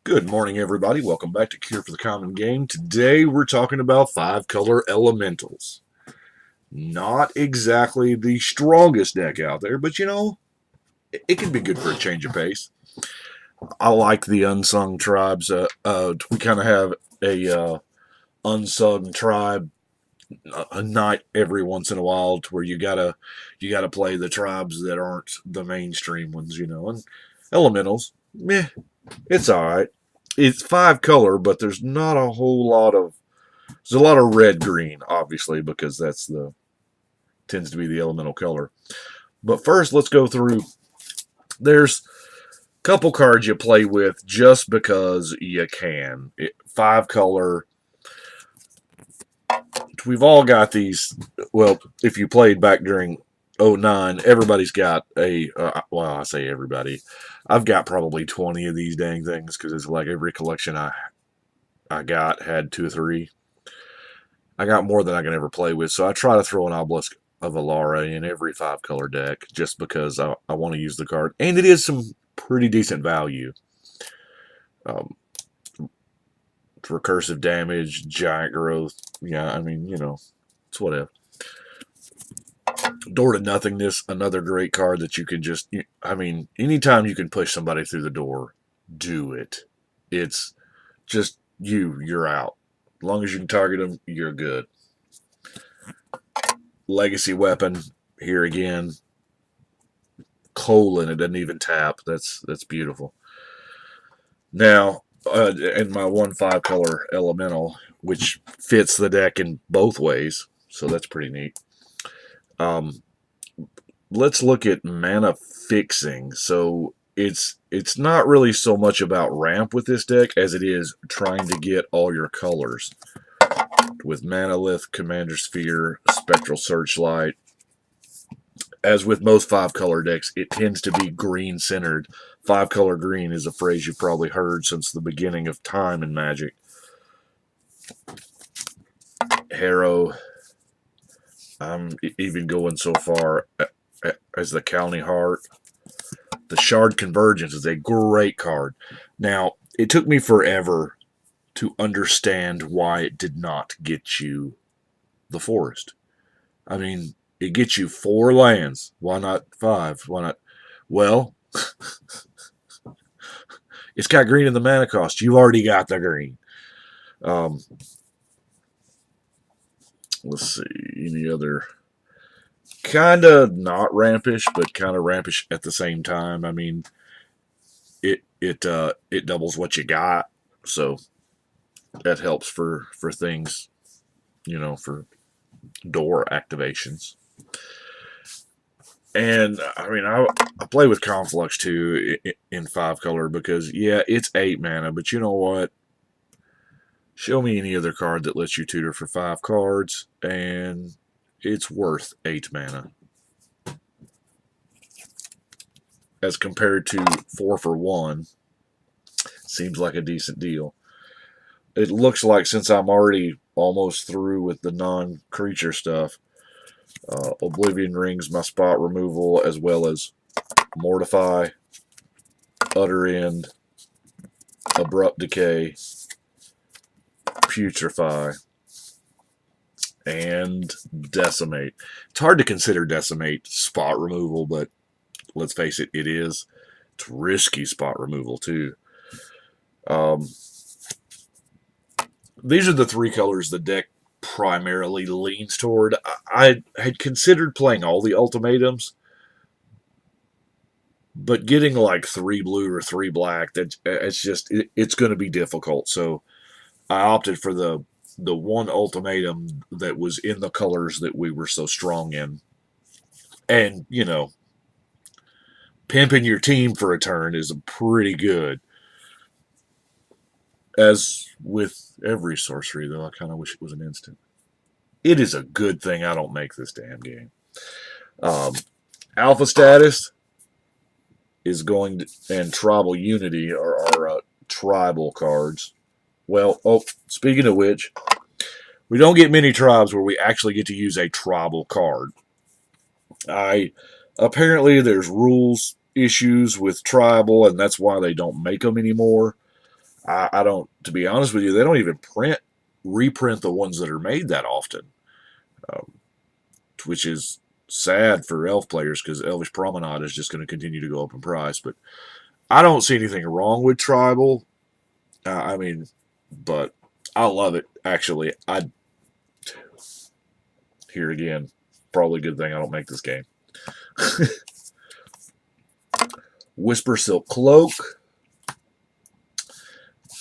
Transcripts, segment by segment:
Good morning, everybody. Welcome back to Cure for the Common Game. Today we're talking about five-color elementals. Not exactly the strongest deck out there, but it can be good for a change of pace. I like the unsung tribes. We kind of have a unsung tribe a night every once in a while, to where you gotta play the tribes that aren't the mainstream ones, and elementals. Meh, it's all right. It's five color, but there's not a whole lot of there's a lot of red green, obviously, because that's the tends to be the elemental color. But first, let's go through. There's a couple cards you play with just because you can. Five color. We've all got these. Well, if you played back during '09, everybody's got a. Well, I say everybody. I've got probably 20 of these dang things because it's like every collection I got had two or three. I got more than I can ever play with, so I try to throw an Obelisk of Alara in every five-color deck just because I want to use the card. And it is some pretty decent value. Um, Recursive damage, giant growth. Yeah, I mean, it's whatever. Door to Nothingness, another great card that you can just, anytime you can push somebody through the door, do it. It's just you're out. As long as you can target them, you're good. Legacy Weapon, here again. Colon, it doesn't even tap. That's beautiful. Now, and my 1/5 color elemental, which fits the deck in both ways, so that's pretty neat. Let's look at mana fixing. So it's not really so much about ramp with this deck as it is trying to get all your colors. With Manalith, Commander Sphere, Spectral Searchlight. As with most five-color decks, it tends to be green-centered. Five-color green is a phrase you've probably heard since the beginning of time in Magic. Harrow. I'm even going so far as the County Heart. The Shard Convergence is a great card. Now, it took me forever to understand why it did not get you the Forest. I mean, it gets you 4 lands. Why not 5? Why not? Well, it's got green in the mana cost. You've already got the green. Let's see. Any other? Kind of not rampish, but kind of rampish at the same time. I mean, it doubles what you got, so that helps for things, for door activations. And I mean, I play with Conflux too in 5-color because yeah, it's 8 mana, but you know what? Show me any other card that lets you tutor for 5 cards, and it's worth 8 mana. As compared to 4 for 1, seems like a decent deal. It looks like, since I'm already almost through with the non-creature stuff, Oblivion Rings, my spot removal, as well as Mortify, Utter End, Abrupt Decay, Putrefy, and Decimate. It's hard to consider Decimate spot removal, but let's face it, it is. It's risky spot removal, too. These are the 3 colors the deck primarily leans toward. I had considered playing all the ultimatums, but getting like 3 blue or 3 black, it's going to be difficult. So I opted for the one ultimatum that was in the colors that we were so strong in. And, pimping your team for a turn is pretty good. As with every sorcery, though, I kind of wish it was an instant. It is a good thing I don't make this damn game. Alpha Status is going to, and Tribal Unity are tribal cards. Well, speaking of which, we don't get many tribes where we actually get to use a tribal card. Apparently there's rules issues with tribal, and that's why they don't make them anymore. I don't, to be honest with you, they don't even reprint the ones that are made that often, um, which is sad for Elf players because Elvish Promenade is just going to continue to go up in price. But I don't see anything wrong with Tribal. I mean, but I love it, actually. Here again, probably a good thing I don't make this game. Whisper Silk Cloak.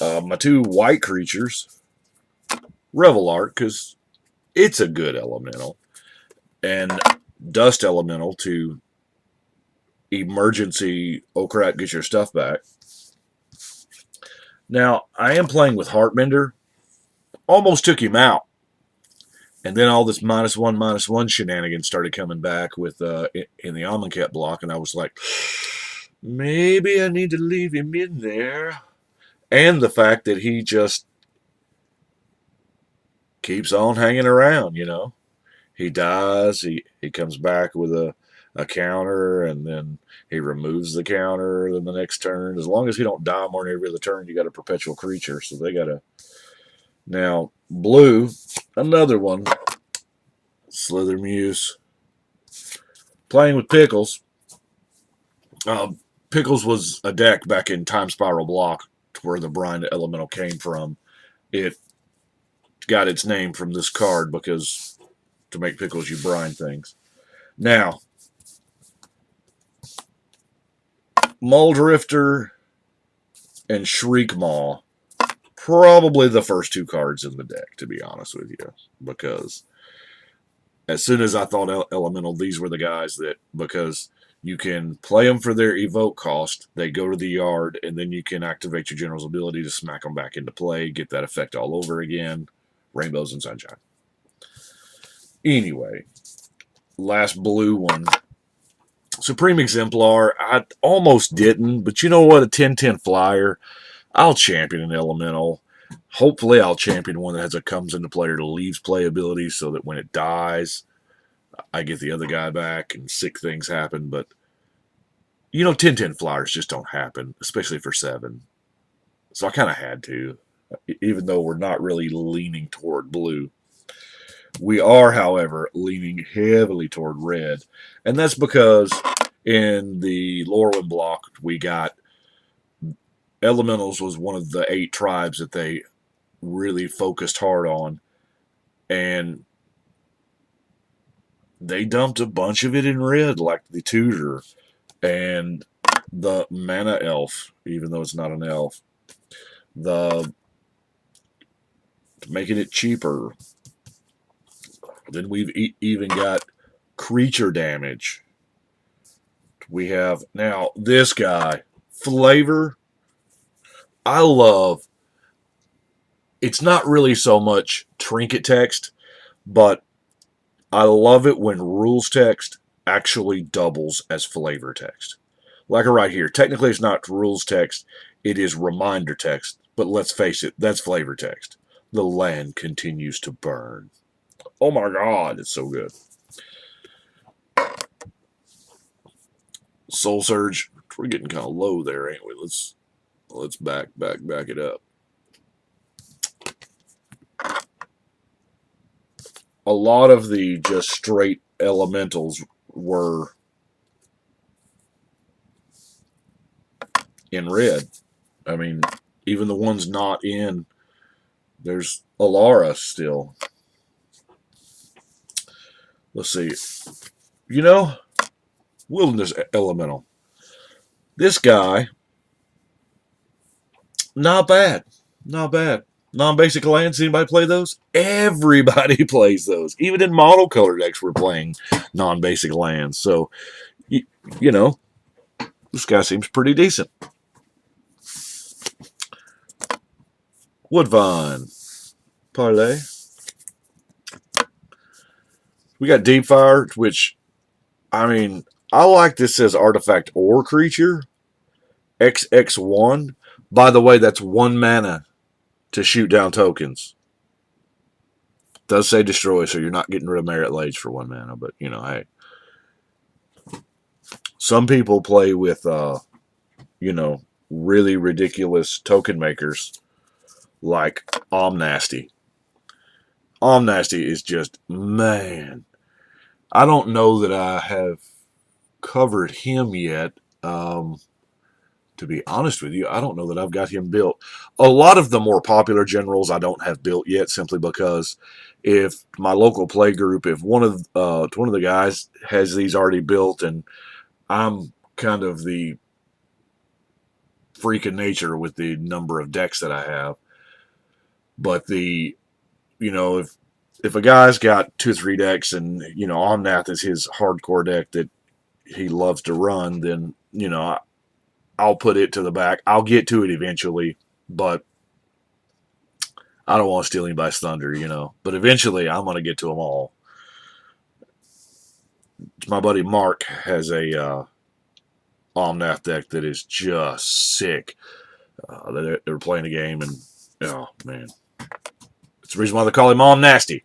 My two white creatures. Revel Art, because it's a good elemental. And Dust Elemental to emergency, oh crap, get your stuff back. Now, I am playing with Heartbender. Almost took him out. And then all this -1/-1 shenanigans started coming back with in the Amonkhet block, and I was like, maybe I need to leave him in there. And the fact that he just keeps on hanging around, you know. He dies, he comes back with a counter, and then he removes the counter then the next turn. As long as he don't die more than every other turn, you got a perpetual creature. So they got a... Now, blue, another one. Slither Muse. Playing with Pickles. Pickles was a deck back in Time Spiral Block, where the Brine Elemental came from. It got its name from this card because to make Pickles you brine things. Now, Muldrifter and Shriekmaw, probably the first two cards in the deck, to be honest with you, because as soon as I thought Elemental, these were the guys that, because you can play them for their evoke cost, they go to the yard, and then you can activate your General's ability to smack them back into play, get that effect all over again. Rainbows and Sunshine. Anyway, last blue one. Supreme Exemplar, I almost didn't, but you know what? A 10/10 flyer, I'll champion an Elemental. Hopefully I'll champion one that has a comes into play or leaves play ability so that when it dies, I get the other guy back and sick things happen. But, you know, 10/10 flyers just don't happen, especially for 7. So I kind of had to, even though we're not really leaning toward blue. We are, however, leaning heavily toward red. And that's because in the Lorwyn block, we got Elementals was one of the 8 tribes that they really focused hard on. And they dumped a bunch of it in red, like the Tutor and the Mana Elf, even though it's not an elf. Making it cheaper. Then we've even got creature damage. We have now this guy, Flavor. I love. It's not really so much trinket text, but I love it when rules text actually doubles as flavor text. Like right here. Technically, it's not rules text. It is reminder text. But let's face it, that's flavor text. The land continues to burn. Oh my God, it's so good. Soul Surge. We're getting kind of low there, ain't we? Let's back it up. A lot of the just straight elementals were in red. I mean, even the ones not in, there's Alara still. Let's see. You know, Wilderness Elemental. This guy, not bad. Not bad. Non-basic lands, anybody play those? Everybody plays those. Even in monocolor decks, we're playing non-basic lands. So, you know, this guy seems pretty decent. Woodvine. Parlay. We got Deep Fire, which, I mean, I like this as artifact or creature. XX1. By the way, that's 1 mana to shoot down tokens. It does say destroy, so you're not getting rid of Merit Lage for 1 mana, but, you know, hey. Some people play with, you know, really ridiculous token makers like Omnasty. Omnasty is just, man, I don't know that I have covered him yet. To be honest with you, I don't know that I've got him built. A lot of the more popular generals I don't have built yet, simply because if my local play group, if one of the guys has these already built, and I'm kind of the freak of nature with the number of decks that I have, but if a guy's got 2 or 3 decks, and Omnath is his hardcore deck that he loves to run, then I'll put it to the back. I'll get to it eventually, but I don't want to steal anybody's thunder, But eventually, I'm going to get to them all. My buddy Mark has a Omnath deck that is just sick. They were playing a game, and oh man, it's the reason why they call him Omnasty.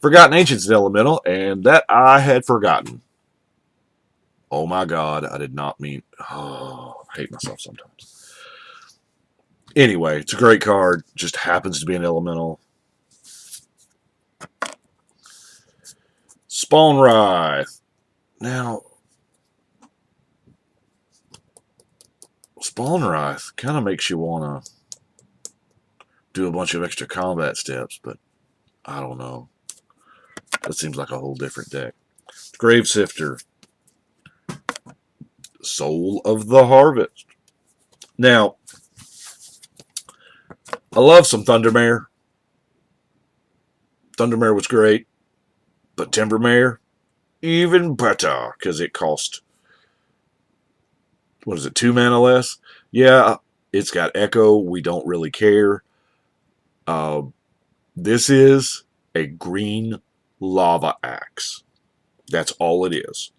Forgotten Ancients is elemental, and that I had forgotten. Oh my God, I did not mean. Oh, I hate myself sometimes. Anyway, it's a great card. Just happens to be an elemental. Spawn Wrath. Now, Spawn Wrath kind of makes you want to do a bunch of extra combat steps, but I don't know. That seems like a whole different deck. Grave Sifter. Soul of the Harvest. Now, I love some Thundermare. Thundermare was great, but Timbermare, even better, because it cost, 2 mana less? Yeah, it's got Echo. We don't really care. This is a green lava axe. That's all it is.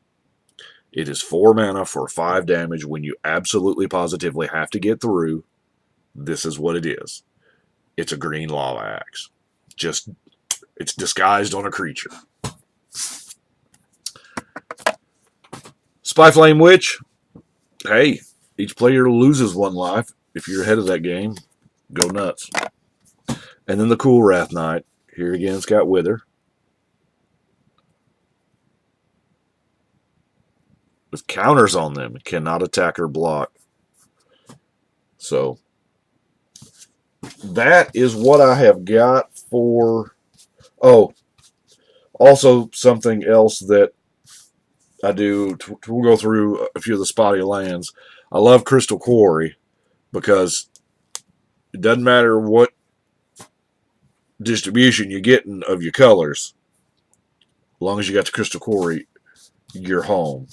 It is 4 mana for 5 damage when you absolutely positively have to get through. This is what it is. It's a green lava axe. Just, it's disguised on a creature. Spyflame Witch. Hey, each player loses 1 life. If you're ahead of that game, go nuts. And then the Cool Wrath Knight. Here again, it's got Wither. With counters on them, it cannot attack or block. So, that is what I have got for... Oh, also something else that I do, we'll go through a few of the spotty lands. I love Crystal Quarry because it doesn't matter what distribution you're getting of your colors. As long as you got the Crystal Quarry, you're home.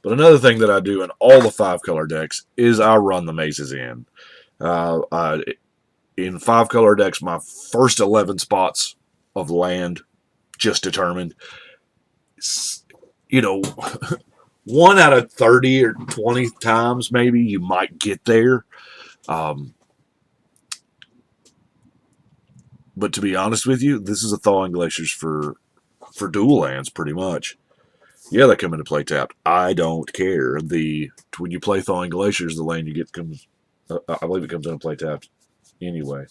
But another thing that I do in all the 5-color decks is I run the mazes in. In 5-color decks, my first 11 spots of land just determined. 1 out of 30 or 20 times maybe you might get there. But to be honest with you, this is a Thawing Glaciers for dual lands pretty much. Yeah, they come into play tapped. I don't care. When you play Thawing Glaciers, the land you get comes, I believe it comes into play tapped anyway.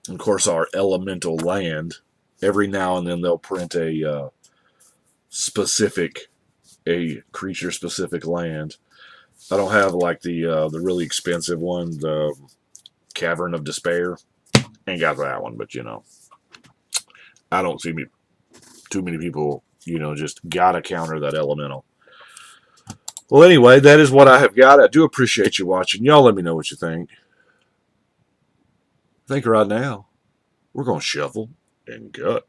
Of course, our elemental land, every now and then they'll print a creature-specific land. I don't have like the really expensive one, the Cavern of Despair. Ain't got that one, but I don't see too many people, just gotta counter that elemental. Well, anyway, that is what I have got. I do appreciate you watching. Y'all let me know what you think. I think right now we're going to shuffle and gut.